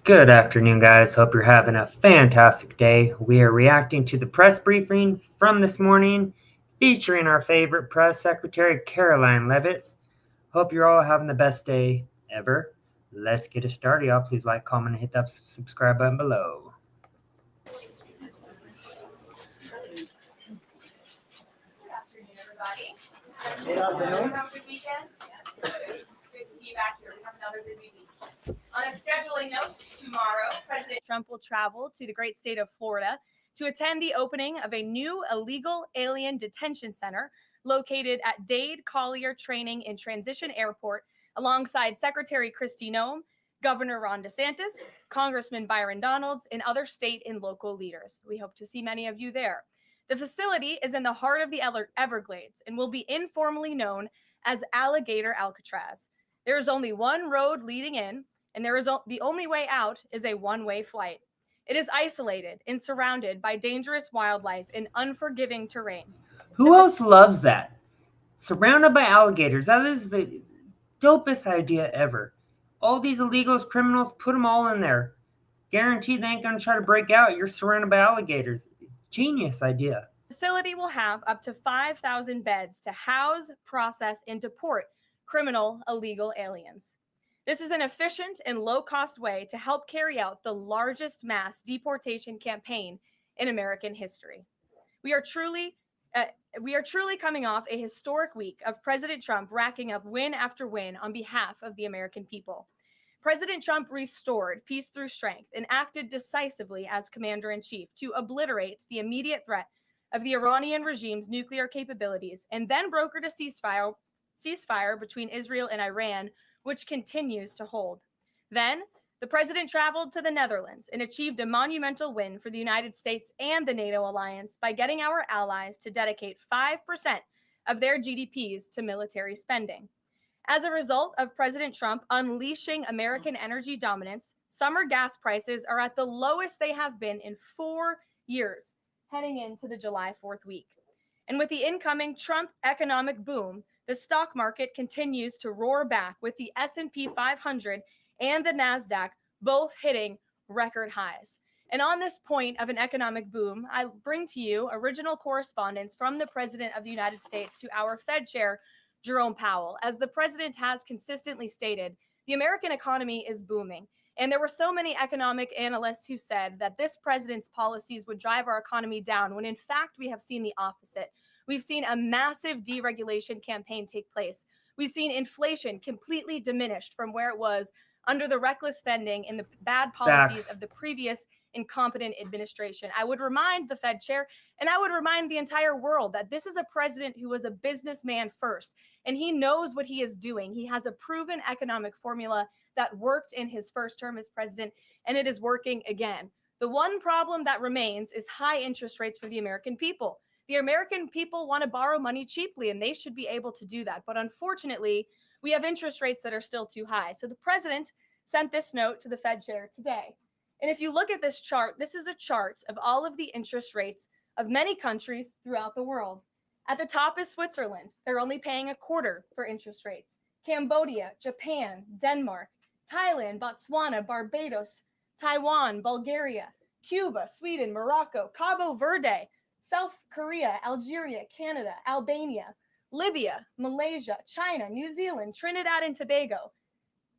Good afternoon, guys. Hope you're having a fantastic day. We are reacting to the press briefing from this morning featuring our favorite press secretary, Karoline Leavitt. Hope you're all having the best day ever. Let's get it started, y'all. Please like, comment, and hit that subscribe button below. Good afternoon, everybody. Have a good weekend? Yes. It's good to see you back here. We have another busy week. On a scheduling note, tomorrow, President Trump will travel to the great state of Florida to attend the opening of a new illegal alien detention center located at Dade Collier Training and Transition Airport alongside Secretary Kristi Noem, Governor Ron DeSantis, Congressman Byron Donalds, and other state and local leaders. We hope to see many of you there. The facility is in the heart of the Everglades and will be informally known as Alligator Alcatraz. There is only one road leading in, and the only way out is a one-way flight. It is isolated and surrounded by dangerous wildlife and unforgiving terrain. Who else loves that? Surrounded by alligators. That is the dopest idea ever. All these illegals, criminals, put them all in there. Guaranteed they ain't going to try to break out. You're surrounded by alligators. Genius idea. The facility will have up to 5,000 beds to house, process, and deport criminal illegal aliens. This is an efficient and low-cost way to help carry out the largest mass deportation campaign in American history. We are truly coming off a historic week of President Trump racking up win after win on behalf of the American people. President Trump restored peace through strength and acted decisively as commander-in-chief to obliterate the immediate threat of the Iranian regime's nuclear capabilities and then brokered a ceasefire between Israel and Iran, which continues to hold. Then, the president traveled to the Netherlands and achieved a monumental win for the United States and the NATO alliance by getting our allies to dedicate 5% of their GDPs to military spending. As a result of President Trump unleashing American energy dominance, summer gas prices are at the lowest they have been in 4 years, heading into the July 4th week. And with the incoming Trump economic boom, the stock market continues to roar back, with the S&P 500 and the NASDAQ both hitting record highs. And on this point of an economic boom, I bring to you original correspondence from the President of the United States to our Fed Chair, Jerome Powell. As the president has consistently stated, the American economy is booming. And there were so many economic analysts who said that this president's policies would drive our economy down, when in fact we have seen the opposite. We've seen a massive deregulation campaign take place. We've seen inflation completely diminished from where it was under the reckless spending and the bad policies of the previous incompetent administration. I would remind the Fed chair, and I would remind the entire world, that this is a president who was a businessman first, and he knows what he is doing. He has a proven economic formula that worked in his first term as president, and it is working again. The one problem that remains is high interest rates for the American people. The American people want to borrow money cheaply, and they should be able to do that. But unfortunately, we have interest rates that are still too high. So the president sent this note to the Fed chair today. And if you look at this chart, this is a chart of all of the interest rates of many countries throughout the world. At the top is Switzerland. They're only paying a quarter for interest rates. Cambodia, Japan, Denmark, Thailand, Botswana, Barbados, Taiwan, Bulgaria, Cuba, Sweden, Morocco, Cabo Verde, South Korea, Algeria, Canada, Albania, Libya, Malaysia, China, New Zealand, Trinidad and Tobago,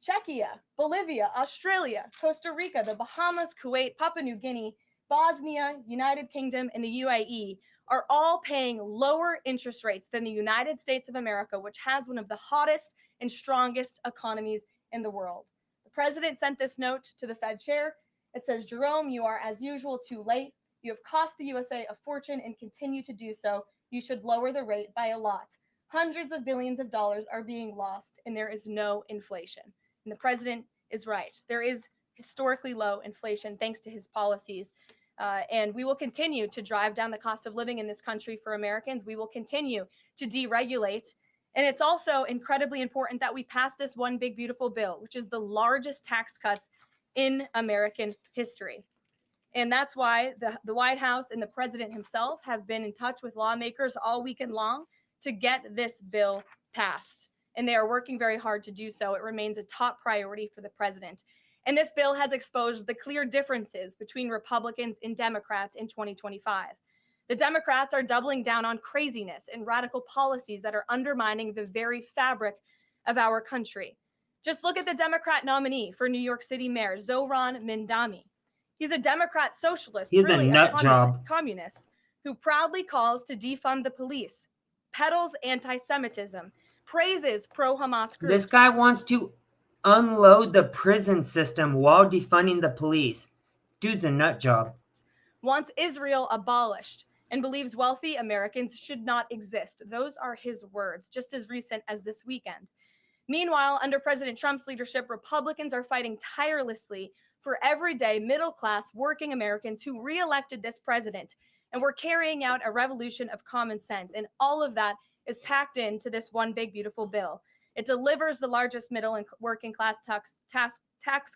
Czechia, Bolivia, Australia, Costa Rica, the Bahamas, Kuwait, Papua New Guinea, Bosnia, United Kingdom, and the UAE are all paying lower interest rates than the United States of America, which has one of the hottest and strongest economies in the world. The president sent this note to the Fed chair. It says, Jerome, you are as usual too late. You have cost the USA a fortune and continue to do so. You should lower the rate by a lot. Hundreds of billions of dollars are being lost, and there is no inflation. And the president is right. There is historically low inflation thanks to his policies. And we will continue to drive down the cost of living in this country for Americans. We will continue to deregulate. And it's also incredibly important that we pass this one big, beautiful bill, which is the largest tax cuts in American history. And that's why the White House and the president himself have been in touch with lawmakers all weekend long to get this bill passed. And they are working very hard to do so. It remains a top priority for the president. And this bill has exposed the clear differences between Republicans and Democrats in 2025. The Democrats are doubling down on craziness and radical policies that are undermining the very fabric of our country. Just look at the Democrat nominee for New York City Mayor, Zohran Mamdani. He's a Democrat socialist, He's really a nut job. communist, who proudly calls to defund the police, peddles anti-Semitism, praises pro-Hamas groups. This guy wants to unload the prison system while defunding the police. Dude's a nut job. Wants Israel abolished and believes wealthy Americans should not exist. Those are his words, just as recent as this weekend. Meanwhile, under President Trump's leadership, Republicans are fighting tirelessly for everyday middle-class working Americans who re-elected this president, and we're carrying out a revolution of common sense. And all of that is packed into this one big, beautiful bill. It delivers the largest middle and working class tax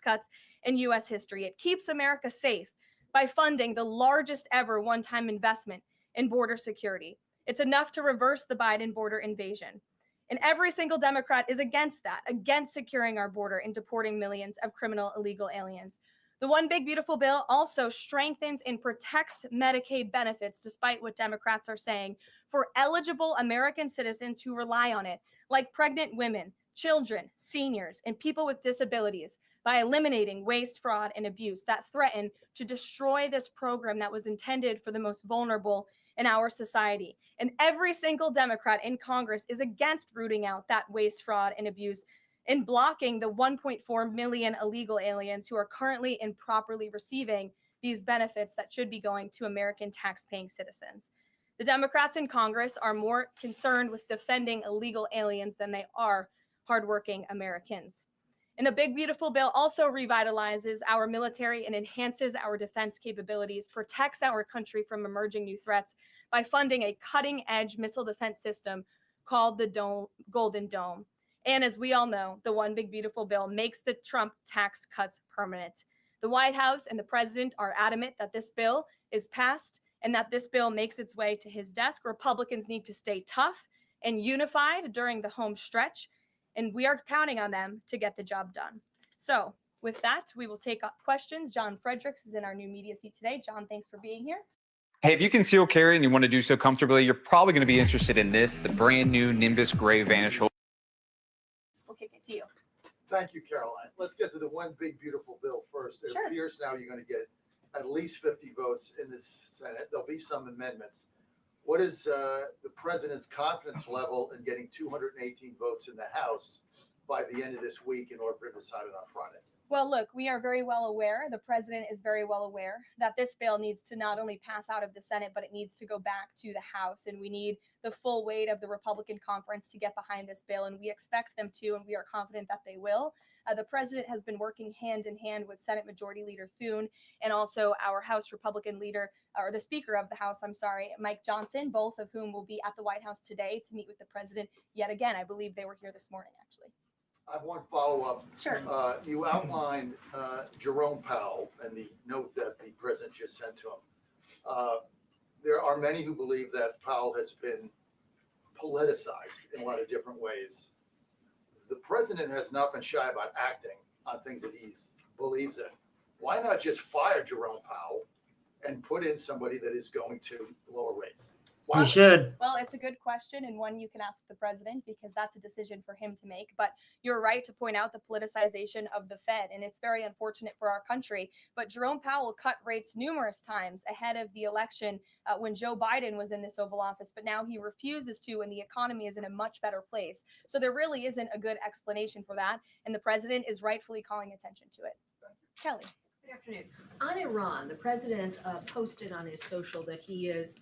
cuts in U.S. history. It keeps America safe by funding the largest ever one-time investment in border security. It's enough to reverse the Biden border invasion. And every single Democrat is against that, against securing our border and deporting millions of criminal illegal aliens. The one big beautiful bill also strengthens and protects Medicaid benefits, despite what Democrats are saying, for eligible American citizens who rely on it, like pregnant women, children, seniors, and people with disabilities, by eliminating waste, fraud, and abuse that threaten to destroy this program that was intended for the most vulnerable in our society. And every single Democrat in Congress is against rooting out that waste, fraud, and abuse and blocking the 1.4 million illegal aliens who are currently improperly receiving these benefits that should be going to American tax-paying citizens. The Democrats in Congress are more concerned with defending illegal aliens than they are hardworking Americans. And the big beautiful bill also revitalizes our military and enhances our defense capabilities, protects our country from emerging new threats by funding a cutting-edge missile defense system called the Golden Dome. And as we all know, the one big beautiful bill makes the Trump tax cuts permanent. The White House and the president are adamant that this bill is passed and that this bill makes its way to his desk. Republicans need to stay tough and unified during the home stretch, and we are counting on them to get the job done. So with that, we will take up questions. John Fredericks is in our new media seat today. John, thanks for being here. Hey, if you conceal carry and you want to do so comfortably, you're probably going to be interested in this, the brand new Nimbus Gray Vanish. We'll kick it to you. Thank you, Karoline. Let's get to the one big beautiful bill first. It appears now you're going to get at least 50 votes in the Senate. There'll be some amendments. What is the president's confidence level in getting 218 votes in the House by the end of this week in order for him to sign it on Friday? Well, look, we are very well aware, the president is very well aware that this bill needs to not only pass out of the Senate, but it needs to go back to the House. And we need the full weight of the Republican conference to get behind this bill. And we expect them to, and we are confident that they will. The president has been working hand in hand with Senate Majority Leader Thune and also our House Republican leader, or the Speaker of the House, Mike Johnson, both of whom will be at the White House today to meet with the president yet again. I believe they were here this morning, actually. I have one follow-up. Sure. You outlined Jerome Powell and the note that the president just sent to him. There are many who believe that Powell has been politicized in a lot of different ways. The president has not been shy about acting on things that he believes in. Why not just fire Jerome Powell and put in somebody that is going to lower rates? You should. Well, it's a good question, and one you can ask the president because that's a decision for him to make. But you're right to point out the politicization of the Fed, and it's very unfortunate for our country. But Jerome Powell cut rates numerous times ahead of the election when Joe Biden was in this Oval Office, but now he refuses to, and the economy is in a much better place. So there really isn't a good explanation for that, and the president is rightfully calling attention to it. Kelly. Good afternoon. On Iran, the president posted on his social that he is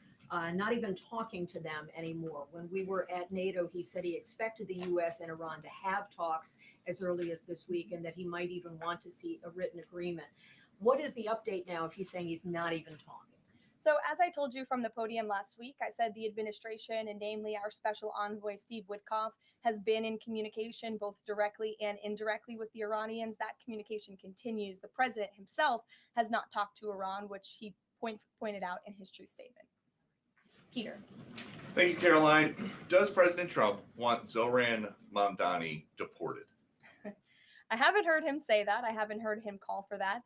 not even talking to them anymore. When we were at NATO, he said he expected the U.S. and Iran to have talks as early as this week and that he might even want to see a written agreement. What is the update now if he's saying he's not even talking? So as I told you from the podium last week, I said the administration, and namely our special envoy, Steve Witkoff, has been in communication both directly and indirectly with the Iranians. That communication continues. The president himself has not talked to Iran, which he pointed out in his truth statement. Peter. Thank you, Caroline. Does President Trump want Zohran Mamdani deported? I haven't heard him say that. I haven't heard him call for that.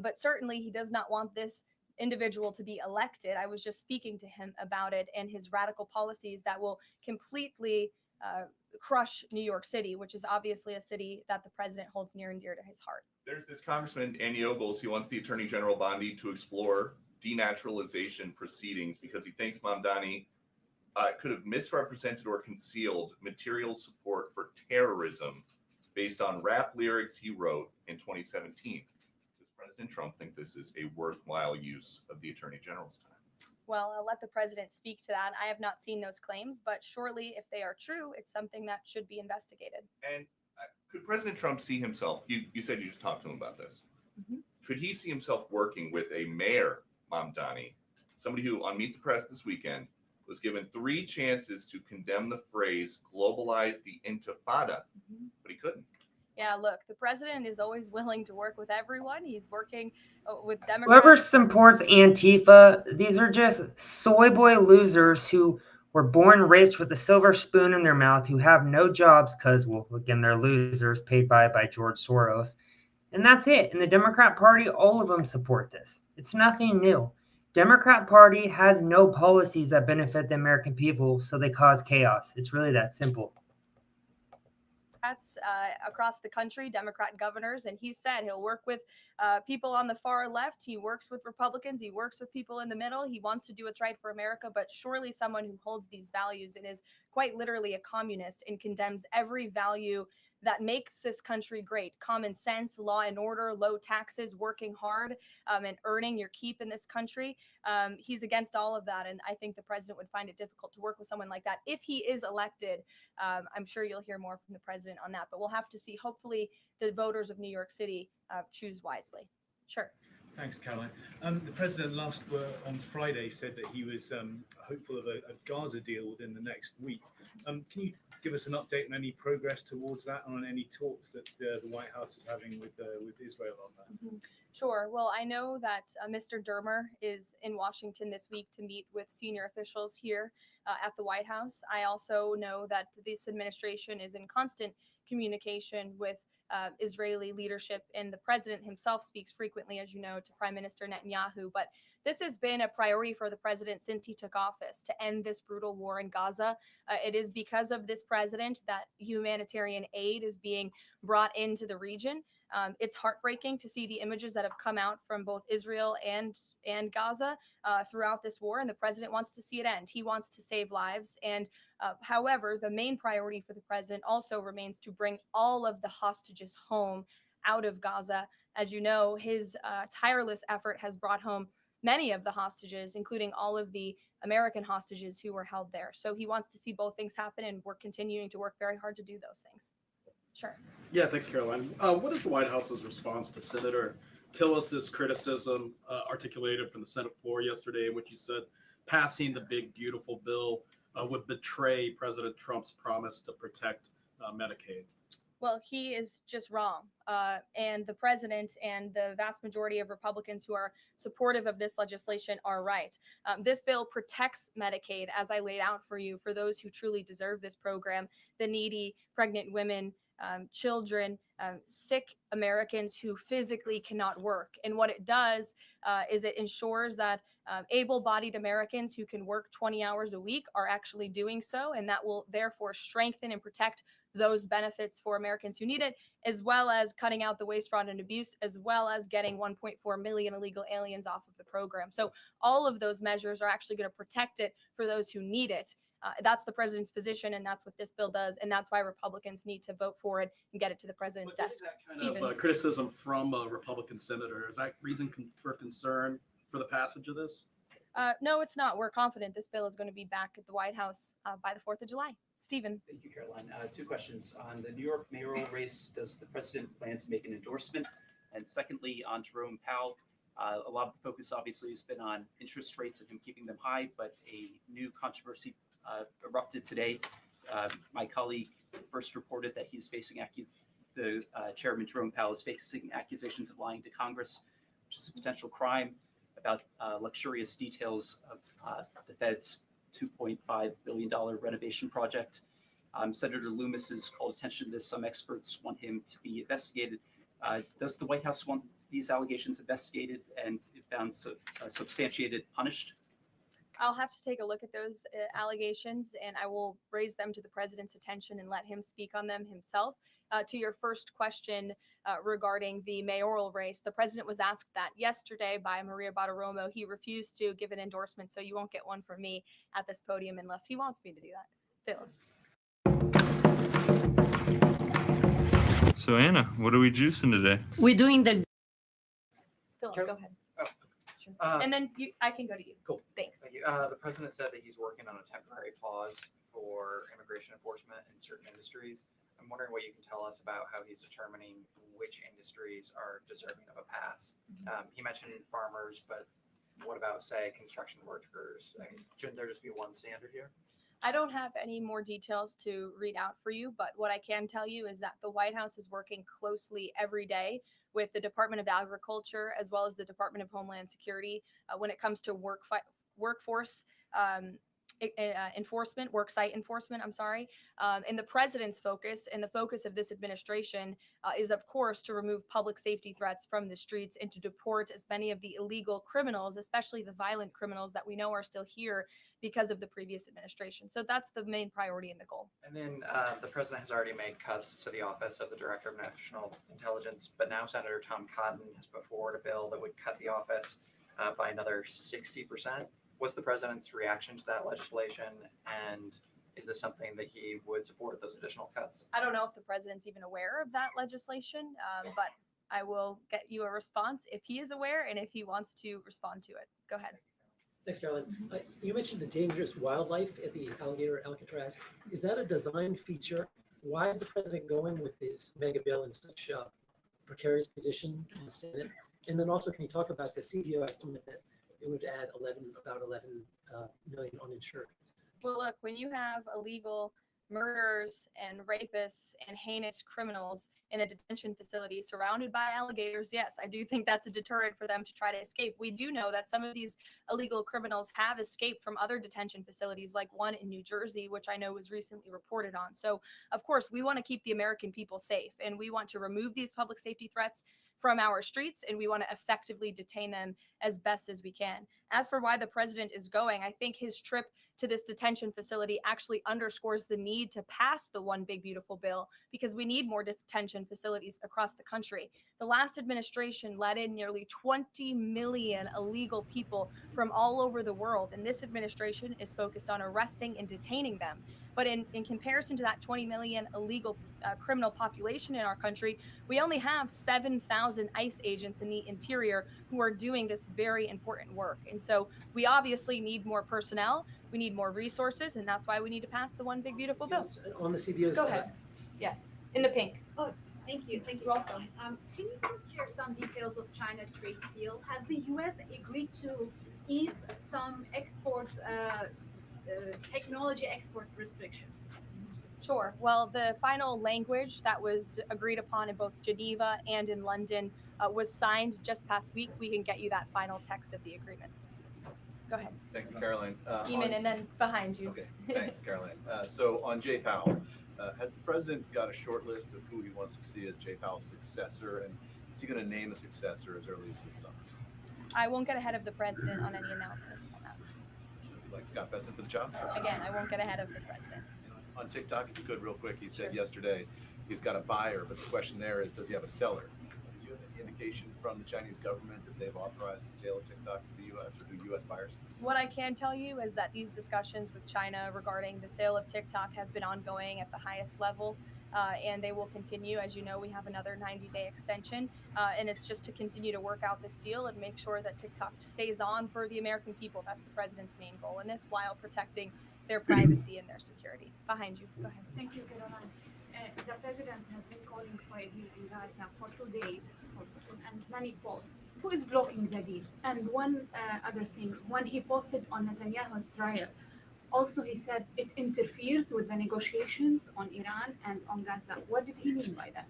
But certainly he does not want this individual to be elected. I was just speaking to him about it and his radical policies that will completely crush New York City, which is obviously a city that the president holds near and dear to his heart. There's this Congressman Andy Ogles. He wants the Attorney General Bondi to explore denaturalization proceedings because he thinks Mamdani could have misrepresented or concealed material support for terrorism based on rap lyrics he wrote in 2017. Does President Trump think this is a worthwhile use of the Attorney General's time? Well, I'll let the president speak to that. I have not seen those claims, but surely if they are true, it's something that should be investigated. And could President Trump see himself, you said you just talked to him about this. Mm-hmm. Could he see himself working with a mayor, Mamdani, somebody who on Meet the Press this weekend was given 3 chances to condemn the phrase globalize the intifada, but he couldn't? Yeah, look, the president is always willing to work with everyone. He's working with Democrats. Whoever supports Antifa, these are just soy boy losers who were born rich with a silver spoon in their mouth, who have no jobs because, well, again, they're losers paid by George Soros. And that's it. In the Democrat Party, all of them support this. It's nothing new. Democrat Party has no policies that benefit the American people, so they cause chaos. It's really that simple. Across the country, Democrat governors, and he said he'll work with people on the far left. He works with Republicans. He works with people in the middle. He wants to do what's right for America, but surely someone who holds these values and is quite literally a communist and condemns every value that makes this country great: common sense, law and order, low taxes, working hard, and earning your keep in this country. He's against all of that, and I think the president would find it difficult to work with someone like that. If he is elected, I'm sure you'll hear more from the president on that, but we'll have to see. Hopefully the voters of New York City choose wisely. Sure. Thanks, Caroline. The president on Friday said that he was hopeful of a Gaza deal within the next week. Can you give us an update on any progress towards that, and on any talks that the White House is having with Israel on that? Mm-hmm. Sure. Well, I know that Mr. Dermer is in Washington this week to meet with senior officials here at the White House. I also know that this administration is in constant communication with Israeli leadership, and the president himself speaks frequently, as you know, to Prime Minister Netanyahu. But this has been a priority for the president since he took office, to end this brutal war in Gaza. It is because of this president that humanitarian aid is being brought into the region. It's heartbreaking to see the images that have come out from both Israel and Gaza throughout this war, and the president wants to see it end. He wants to save lives. And however, the main priority for the president also remains to bring all of the hostages home out of Gaza. As you know, his tireless effort has brought home many of the hostages, including all of the American hostages who were held there. So he wants to see both things happen, and we're continuing to work very hard to do those things. Sure. Yeah, thanks, Caroline. What is the White House's response to Senator Tillis's criticism articulated from the Senate floor yesterday, in which he said passing the big, beautiful bill would betray President Trump's promise to protect Medicaid? Well, he is just wrong. And the president and the vast majority of Republicans who are supportive of this legislation are right. This bill protects Medicaid, as I laid out for you, for those who truly deserve this program: the needy, pregnant women, children, sick Americans who physically cannot work. And what it does is it ensures that able-bodied Americans who can work 20 hours a week are actually doing so, and that will therefore strengthen and protect those benefits for Americans who need it, as well as cutting out the waste, fraud, and abuse, as well as getting 1.4 million illegal aliens off of the program. So all of those measures are actually going to protect it for those who need it. That's the president's position, and that's what this bill does, and that's why Republicans need to vote for it and get it to the president's desk. That kind of criticism from a Republican senator, is that reason for concern for the passage of this? No, it's not. We're confident this bill is going to be back at the White House by the 4th of July. Stephen. Thank you, Caroline. 2 questions. On the New York mayoral race, does the president plan to make an endorsement? And secondly, on Jerome Powell, a lot of the focus obviously has been on interest rates and him keeping them high, but a new controversy erupted today. My colleague first reported that he's facing Chairman Jerome Powell is facing accusations of lying to Congress, which is a potential crime, about luxurious details of the Fed's $2.5 billion renovation project. Senator Loomis has called attention to this. Some experts want him to be investigated. Does the White House want these allegations investigated and if found substantiated, punished? I'll have to take a look at those allegations, and I will raise them to the president's attention and let him speak on them himself. To your first question regarding the mayoral race, the president was asked that yesterday by Maria Bartiromo. He refused to give an endorsement, so you won't get one from me at this podium unless he wants me to do that. Phil. So Anna, what are we juicing today? We're doing the Phil, go ahead. Oh, Sure. And then I can go to you. Cool. Thanks. Thank you. The president said that he's working on a temporary pause for immigration enforcement in certain industries. I'm wondering what you can tell us about how he's determining which industries are deserving of a pass. He mentioned farmers, but what about, say, construction workers? I mean, shouldn't there just be one standard here? I don't have any more details to read out for you, but what I can tell you is that the White House is working closely every day with the Department of Agriculture as well as the Department of Homeland Security when it comes to workforce enforcement, worksite enforcement, and the president's focus and the focus of this administration is, of course, to remove public safety threats from the streets and to deport as many of the illegal criminals, especially the violent criminals that we know are still here because of the previous administration. So that's the main priority and the goal. And then the president has already made cuts to the office of the Director of National Intelligence, but now Senator Tom Cotton has put forward a bill that would cut the office by another 60%. What's the president's reaction to that legislation, and is this something that he would support, those additional cuts? I don't know if the president's even aware of that legislation, but I will get you a response if he is aware and if he wants to respond to it. Go ahead. Thanks, Caroline. You mentioned the dangerous wildlife at the alligator Alcatraz. Is that a design feature? Why is the president going with this mega bill in such a precarious position in the Senate? And then also, can you talk about the CBO estimate that it would add about 11 million uninsured? Well, look, when you have illegal murders and rapists and heinous criminals in a detention facility surrounded by alligators, yes, I do think that's a deterrent for them to try to escape. We do know that some of these illegal criminals have escaped from other detention facilities, like one in New Jersey, which I know was recently reported on. So, of course, we want to keep the American people safe, and we want to remove these public safety threats from our streets, and we want to effectively detain them as best as we can. As for why the president is going, I think his trip to this detention facility actually underscores the need to pass the One Big Beautiful Bill, because we need more detention facilities across the country. The last administration let in nearly 20 million illegal people from all over the world, and this administration is focused on arresting and detaining them. But in comparison to that 20 million illegal criminal population in our country, we only have 7,000 ICE agents in the interior who are doing this very important work. And so we obviously need more personnel, we need more resources, and that's why we need to pass the One Big Beautiful Bill. On the CBOs. Go ahead. Yes, in the pink. Oh, thank you. Thank you. Welcome. Can you please share some details of China trade deal? Has the U.S. agreed to ease some exports, technology export restrictions? Sure. Well, the final language that was agreed upon in both Geneva and in London was signed just past week. We can get you that final text of the agreement. Go ahead. Thank you, Caroline. Eamon, and then behind you. Okay, thanks, Caroline. So on Jay Powell, has the president got a short list of who he wants to see as Jay Powell's successor, and is he going to name a successor as early as this summer? I won't get ahead of the president on any announcements on that. Like Scott Bessent for the job? Again, I won't get ahead of the president. On TikTok, if you could real quick, he said yesterday he's got a buyer, but the question there is, does he have a seller? Do you have any indication from the Chinese government that they've authorized the sale of TikTok to the U.S. or to U.S. buyers? What I can tell you is that these discussions with China regarding the sale of TikTok have been ongoing at the highest level, and they will continue. As you know, we have another 90-day extension, and it's just to continue to work out this deal and make sure that TikTok stays on for the American people. That's the president's main goal in this, while protecting their privacy and their security. Behind you. Go ahead. Thank you, Karoline. The president has been calling for a deal in Gaza for 2 days and many posts. Who is blocking the deal? And one other thing, when he posted on Netanyahu's trial, also he said it interferes with the negotiations on Iran and on Gaza. What did he mean by that?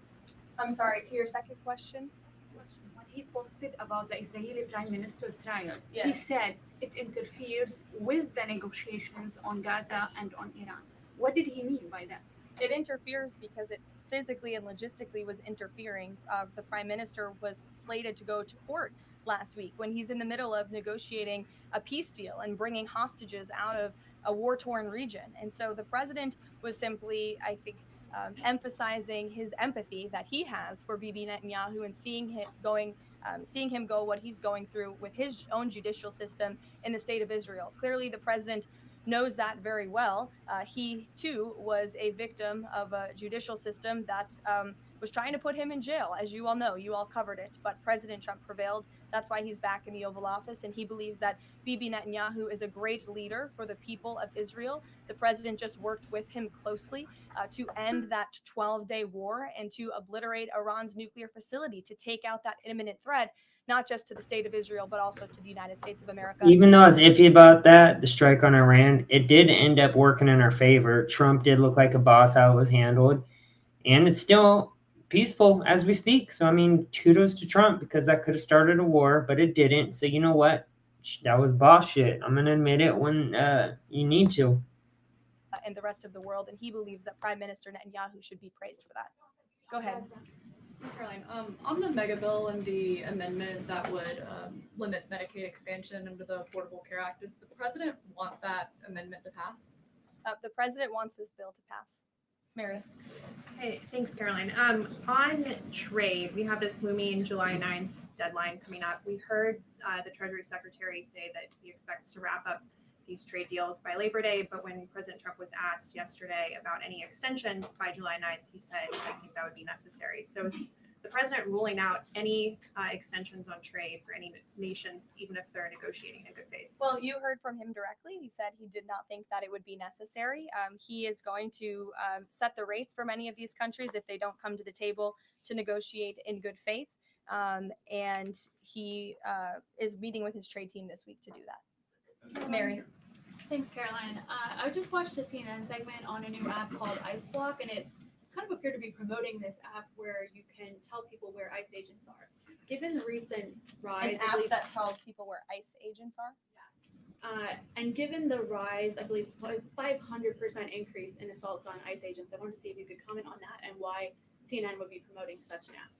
I'm sorry, to your second question? When he posted about the Israeli Prime Minister trial, Yes. he said it interferes with the negotiations on Gaza and on Iran. What did he mean by that? It interferes because it physically and logistically was interfering. The prime minister was slated to go to court last week when he's in the middle of negotiating a peace deal and bringing hostages out of a war-torn region. And so the president was simply, I think, emphasizing his empathy that he has for Bibi Netanyahu and seeing him go what he's going through with his own judicial system in the state of Israel. Clearly, the president knows that very well. He too was a victim of a judicial system that was trying to put him in jail, as you all know. You all covered it, but President Trump prevailed. That's why he's back in the Oval Office, and he believes that Bibi Netanyahu is a great leader for the people of Israel. The president just worked with him closely to end that 12-day war and to obliterate Iran's nuclear facility, to take out that imminent threat, not just to the state of Israel, but also to the United States of America. Even though I was iffy about that, the strike on Iran, it did end up working in our favor. Trump did look like a boss how it was handled, and it's still peaceful as we speak. So, I mean, kudos to Trump, because that could have started a war, but it didn't. So, you know what? That was boss shit. I'm going to admit it when you need to. And the rest of the world, and he believes that Prime Minister Netanyahu should be praised for that. Go ahead. Thanks, Caroline. On the mega bill and the amendment that would limit Medicaid expansion under the Affordable Care Act, does the president want that amendment to pass? The president wants this bill to pass. Meredith. Hey, thanks, Caroline. On trade, we have this looming July 9th deadline coming up. We heard the Treasury Secretary say that he expects to wrap up these trade deals by Labor Day, but when President Trump was asked yesterday about any extensions by July 9th, he said, I think that would be necessary. So is the president ruling out any extensions on trade for any nations, even if they're negotiating in good faith? Well, you heard from him directly. He said he did not think that it would be necessary. He is going to set the rates for many of these countries if they don't come to the table to negotiate in good faith. And he is meeting with his trade team this week to do that. Mary. Thanks, Caroline. I just watched a CNN segment on a new app called Ice Block, and it kind of appeared to be promoting this app where you can tell people where ICE agents are. Given the recent rise, An app that tells people where ICE agents are? Yes. And given the rise, I believe 500% increase in assaults on ICE agents, I wanted to see if you could comment on that and why CNN would be promoting such an app.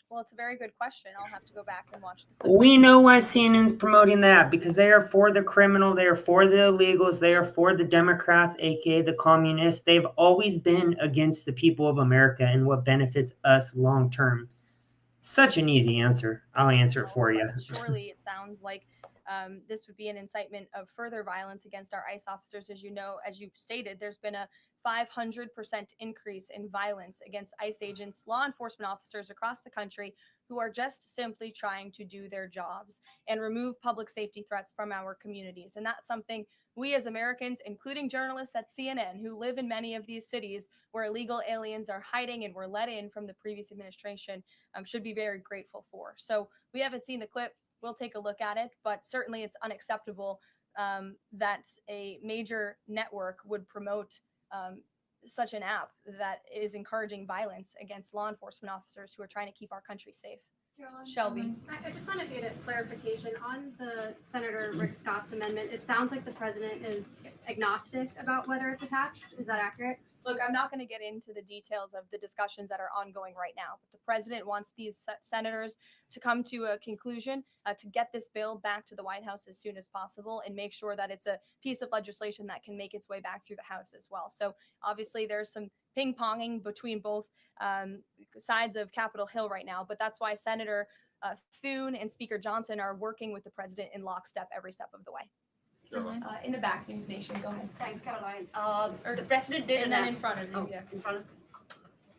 Well, it's a very good question. I'll have to go back and watch the clip. We know why CNN's promoting that, because they are for the criminal, they are for the illegals, they are for the Democrats, aka the communists. They've always been against the people of America and what benefits us long term. Such an easy answer. I'll answer it for you. Surely it sounds like this would be an incitement of further violence against our ICE officers. As you know, as you stated, there's been a 500% increase in violence against ICE agents, law enforcement officers across the country who are just simply trying to do their jobs and remove public safety threats from our communities. And that's something we as Americans, including journalists at CNN who live in many of these cities where illegal aliens are hiding and were let in from the previous administration, should be very grateful for. So we haven't seen the clip. We'll take a look at it, but certainly it's unacceptable that a major network would promote such an app that is encouraging violence against law enforcement officers who are trying to keep our country safe. Caroline, Shelby. I just wanted to get a clarification on the Senator Rick Scott's amendment. It sounds like the president is agnostic about whether it's attached. Is that accurate? Look, I'm not going to get into the details of the discussions that are ongoing right now, but the president wants these senators to come to a conclusion, to get this bill back to the White House as soon as possible and make sure that it's a piece of legislation that can make its way back through the House as well. So obviously there's some ping-ponging between both sides of Capitol Hill right now, but that's why Senator Thune and Speaker Johnson are working with the president in lockstep every step of the way. In the back, News Nation, go ahead. Thanks, Caroline. The president did And then announce. in front of you, yes. In front of.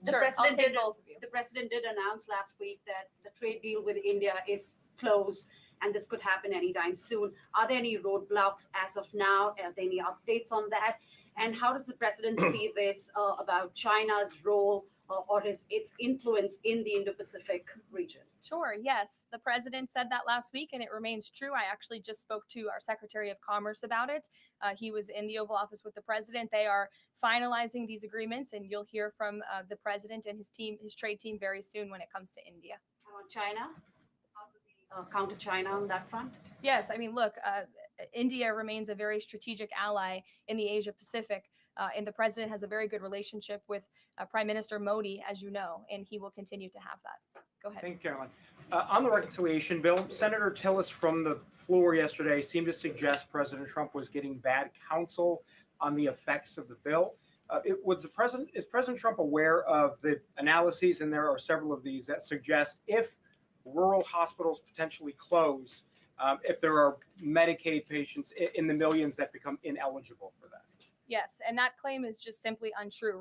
Sure, I'll take both of you. The president did announce last week that the trade deal with India is closed, and this could happen anytime soon. Are there any roadblocks as of now? Are there any updates on that? And how does the president see this about China's role or its influence in the Indo-Pacific region? Sure, yes. The president said that last week, and it remains true. I actually just spoke to our Secretary of Commerce about it. He was in the Oval Office with the president. They are finalizing these agreements, and you'll hear from the president and his team, his trade team, very soon when it comes to India. China? How do we counter China on that front? Yes, I mean, look, India remains a very strategic ally in the Asia Pacific And the president has a very good relationship with Prime Minister Modi, as you know, and he will continue to have that. Go ahead. Thank you, Caroline. On the reconciliation bill, Senator Tillis from the floor yesterday seemed to suggest President Trump was getting bad counsel on the effects of the bill. Is President Trump aware of the analyses, and there are several of these, that suggest if rural hospitals potentially close, if there are Medicaid patients in the millions that become ineligible for that? Yes, and that claim is just simply untrue.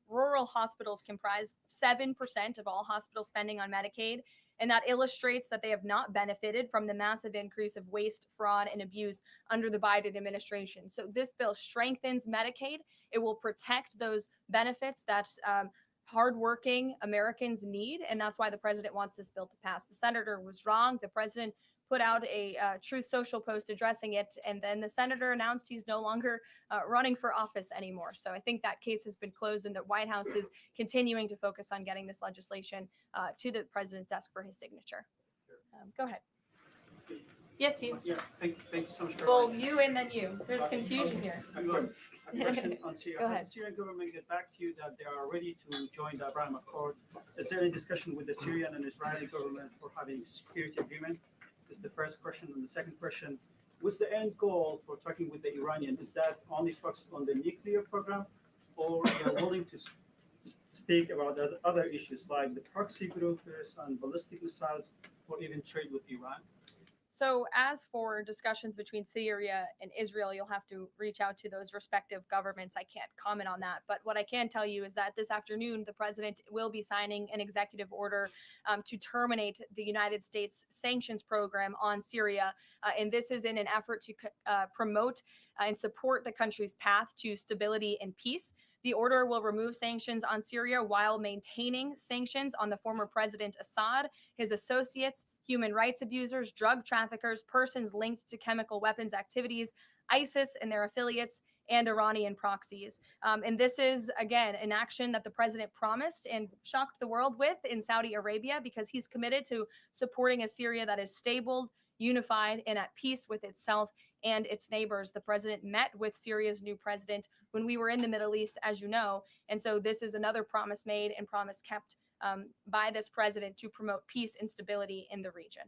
Rural hospitals comprise 7% of all hospital spending on Medicaid, and that illustrates that they have not benefited from the massive increase of waste, fraud, and abuse under the Biden administration. So this bill strengthens Medicaid. It will protect those benefits that hardworking Americans need, and that's why the president wants this bill to pass. The senator was wrong. The president put out a Truth Social post addressing it, and then the senator announced he's no longer running for office anymore. So I think that case has been closed, and the White House is continuing to focus on getting this legislation to the president's desk for his signature. Go ahead. Yes, you. Yeah, thank you so much. Well, you and then you. There's confusion here. A question on Syria. Go ahead. Has the Syrian government get back to you that they are ready to join the Abraham Accord? Is there any discussion with the Syrian and Israeli government for having a security agreement? This is the first question. And the second question, what's the end goal for talking with the Iranian? Is that only focused on the nuclear program, or they are willing to speak about other issues like the proxy groups and ballistic missiles, or even trade with Iran? So as for discussions between Syria and Israel, you'll have to reach out to those respective governments. I can't comment on that. But what I can tell you is that this afternoon, the president will be signing an executive order to terminate the United States sanctions program on Syria. And this is in an effort to promote and support the country's path to stability and peace. The order will remove sanctions on Syria while maintaining sanctions on the former President Assad, his associates, human rights abusers, drug traffickers, persons linked to chemical weapons activities, ISIS and their affiliates, and Iranian proxies. And this is, again, an action that the president promised and shocked the world with in Saudi Arabia, because he's committed to supporting a Syria that is stable, unified, and at peace with itself and its neighbors. The president met with Syria's new president when we were in the Middle East, as you know. And so this is another promise made and promise kept by this president to promote peace and stability in the region.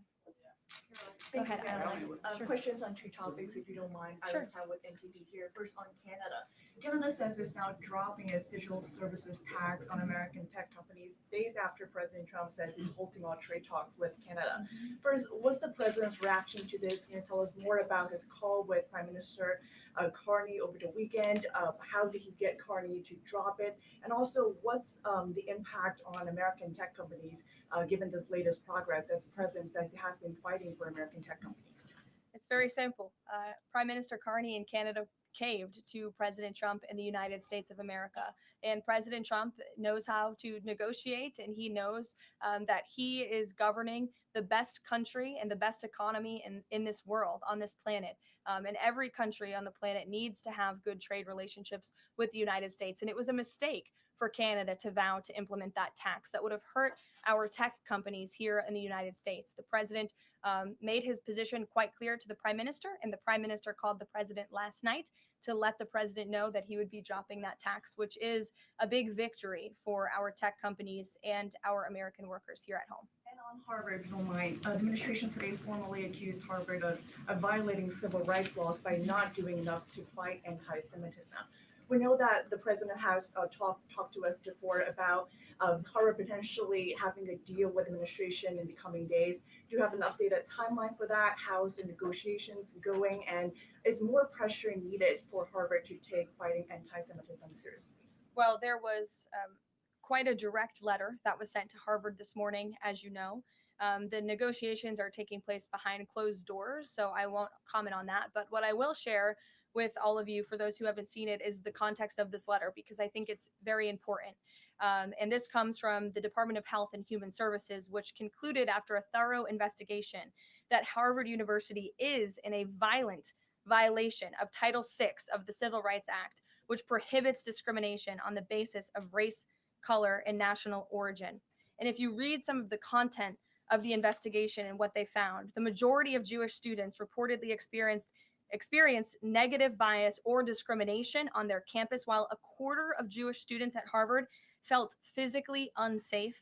Go ahead, Alice. Sure. Questions on two topics, if you don't mind. I Sure. will start with NTD here. First on Canada. Canada says it's now dropping its digital services tax on American tech companies days after President Trump says he's halting all trade talks with Canada. First, what's the president's reaction to this? Can you tell us more about his call with Prime Minister Carney over the weekend? How did he get Carney to drop it? And also, what's the impact on American tech companies given this latest progress, as the president says he has been fighting for American tech companies? It's very simple. Prime Minister Carney in Canada caved to President Trump in the United States of America. And President Trump knows how to negotiate, and he knows that he is governing the best country and the best economy in this world, on this planet. And every country on the planet needs to have good trade relationships with the United States. And it was a mistake for Canada to vow to implement that tax that would have hurt our tech companies here in the United States. The president made his position quite clear to the prime minister, and the prime minister called the president last night to let the president know that he would be dropping that tax, which is a big victory for our tech companies and our American workers here at home. And on Harvard, if you don't mind, the administration today formally accused Harvard of violating civil rights laws by not doing enough to fight anti-Semitism. We know that the president has talked to us before about Harvard potentially having a deal with the administration in the coming days. Do you have an updated timeline for that? How's the negotiations going? And is more pressure needed for Harvard to take fighting anti-Semitism seriously? Well, there was quite a direct letter that was sent to Harvard this morning, as you know. The negotiations are taking place behind closed doors, so I won't comment on that. But what I will share with all of you, for those who haven't seen it, is the context of this letter, because I think it's very important. And this comes from the Department of Health and Human Services, which concluded after a thorough investigation that Harvard University is in a violent violation of Title VI of the Civil Rights Act, which prohibits discrimination on the basis of race, color, and national origin. And if you read some of the content of the investigation and what they found, the majority of Jewish students reportedly experienced experienced negative bias or discrimination on their campus, while a quarter of Jewish students at Harvard felt physically unsafe.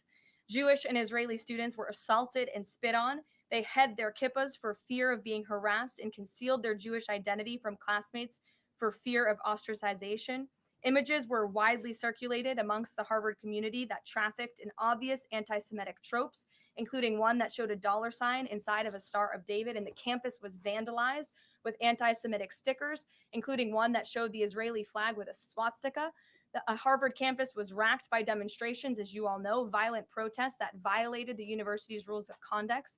Jewish and Israeli students were assaulted and spit on. They hid their kippahs for fear of being harassed and concealed their Jewish identity from classmates for fear of ostracization. Images were widely circulated amongst the Harvard community that trafficked in obvious anti-Semitic tropes, including one that showed a dollar sign inside of a Star of David, and the campus was vandalized with anti-Semitic stickers, including one that showed the Israeli flag with a swastika. The Harvard campus was racked by demonstrations, as you all know, violent protests that violated the university's rules of conduct.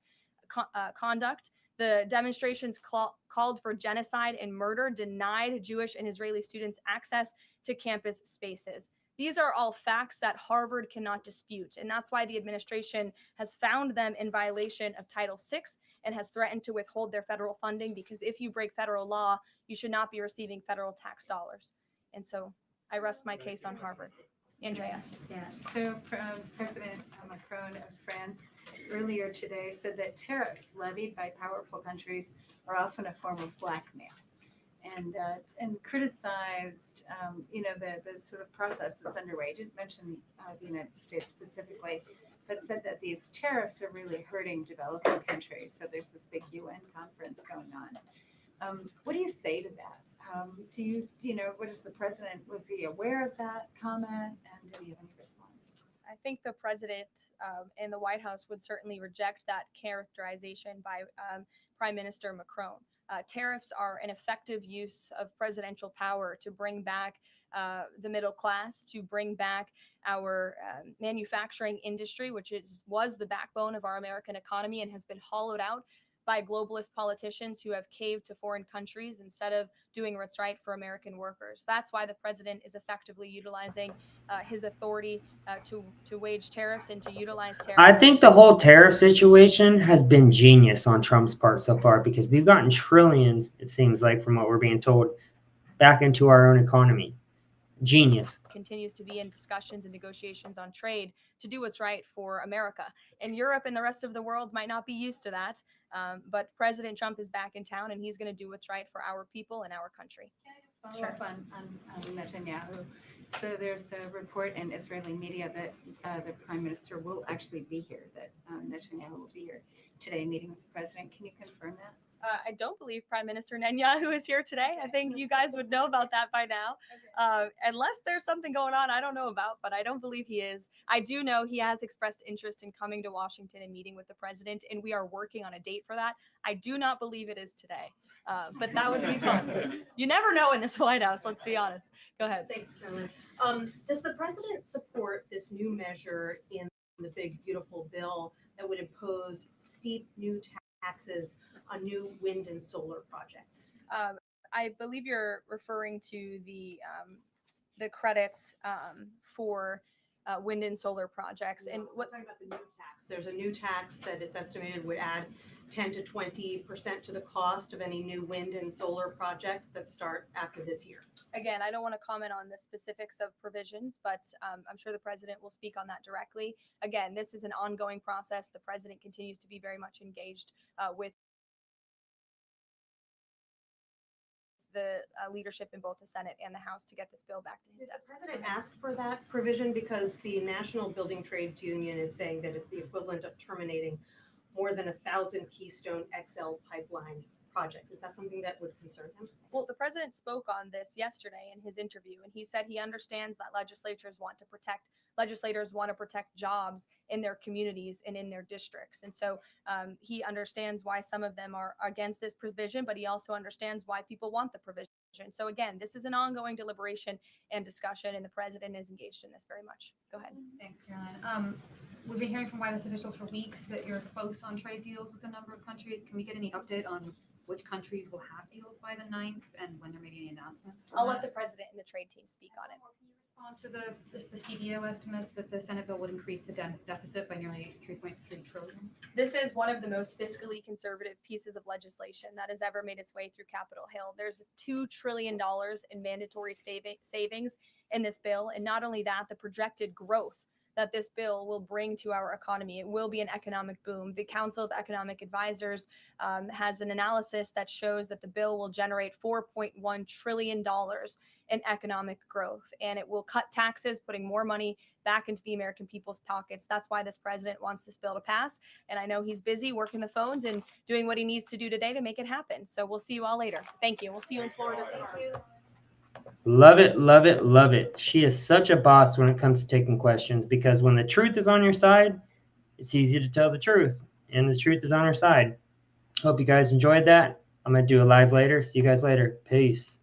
The demonstrations called for genocide and murder, denied Jewish and Israeli students access to campus spaces. These are all facts that Harvard cannot dispute, and that's why the administration has found them in violation of Title VI and has threatened to withhold their federal funding, because if you break federal law, you should not be receiving federal tax dollars. And so I rest my case on Harvard. Andrea. Yeah, so President Macron of France earlier today said that tariffs levied by powerful countries are often a form of blackmail, and criticized the sort of process that's underway. He didn't mention the United States specifically, but said that these tariffs are really hurting developing countries. So there's this big UN conference going on. What do you say to that? What is the president, was he aware of that comment, and did he have any response? I think the president and the White House would certainly reject that characterization by Prime Minister Macron. Tariffs are an effective use of presidential power to bring back the middle class, to bring back our manufacturing industry, which was the backbone of our American economy and has been hollowed out by globalist politicians who have caved to foreign countries instead of doing what's right for American workers. That's why the president is effectively utilizing his authority to wage tariffs and to utilize tariffs. I think the whole tariff situation has been genius on Trump's part so far, because we've gotten trillions, it seems like, from what we're being told, back into our own economy. Genius. Continues to be in discussions and negotiations on trade to do what's right for America. And Europe and the rest of the world might not be used to that, but President Trump is back in town, and he's going to do what's right for our people and our country. Follow up on Netanyahu. So there's a report in Israeli media that the prime minister will actually be here, that Netanyahu will be here today meeting with the president. Can you confirm that? I don't believe Prime Minister Netanyahu is here today. I think you guys would know about that by now. Unless there's something going on I don't know about, but I don't believe he is. I do know he has expressed interest in coming to Washington and meeting with the president, and we are working on a date for that. I do not believe it is today, but that would be fun. You never know in this White House, let's be honest. Go ahead. Thanks, Karoline. Does the president support this new measure in the big, beautiful bill that would impose steep new taxes on new wind and solar projects? I believe you're referring to the credits for wind and solar projects. And what talking about the new tax? There's a new tax that it's estimated would add 10 to 20% to the cost of any new wind and solar projects that start after this year. Again, I don't want to comment on the specifics of provisions, but I'm sure the president will speak on that directly. Again, this is an ongoing process. The president continues to be very much engaged with the leadership in both the Senate and the House to get this bill back to his desk. Did the president ask for that provision? Because the National Building Trades Union is saying that it's the equivalent of terminating more than 1,000 Keystone XL pipeline projects. Is that something that would concern him? Well, the president spoke on this yesterday in his interview, and he said he understands that legislators want to protect jobs in their communities and in their districts. And so he understands why some of them are against this provision, but he also understands why people want the provision. So again, this is an ongoing deliberation and discussion, and the president is engaged in this very much. Go ahead. Thanks, Caroline. We've been hearing from White House officials for weeks that you're close on trade deals with a number of countries. Can we get any update on which countries will have deals by the 9th and when there may be any announcements? I'll let the president and the trade team speak on it. Can you respond to the CBO estimate that the Senate bill would increase the deficit by nearly $3.3 trillion? This is one of the most fiscally conservative pieces of legislation that has ever made its way through Capitol Hill. There's $2 trillion in mandatory savings in this bill. And not only that, the projected growth that this bill will bring to our economy. It will be an economic boom. The Council of Economic Advisors has an analysis that shows that the bill will generate $4.1 trillion in economic growth, and it will cut taxes, putting more money back into the American people's pockets. That's why this president wants this bill to pass. And I know he's busy working the phones and doing what he needs to do today to make it happen. So we'll see you all later. Thank you. We'll see you in Florida tomorrow. Love it, love it, love it. She is such a boss when it comes to taking questions, because when the truth is on your side, it's easy to tell the truth, and the truth is on her side. Hope you guys enjoyed that. I'm going to do a live later. See you guys later. Peace.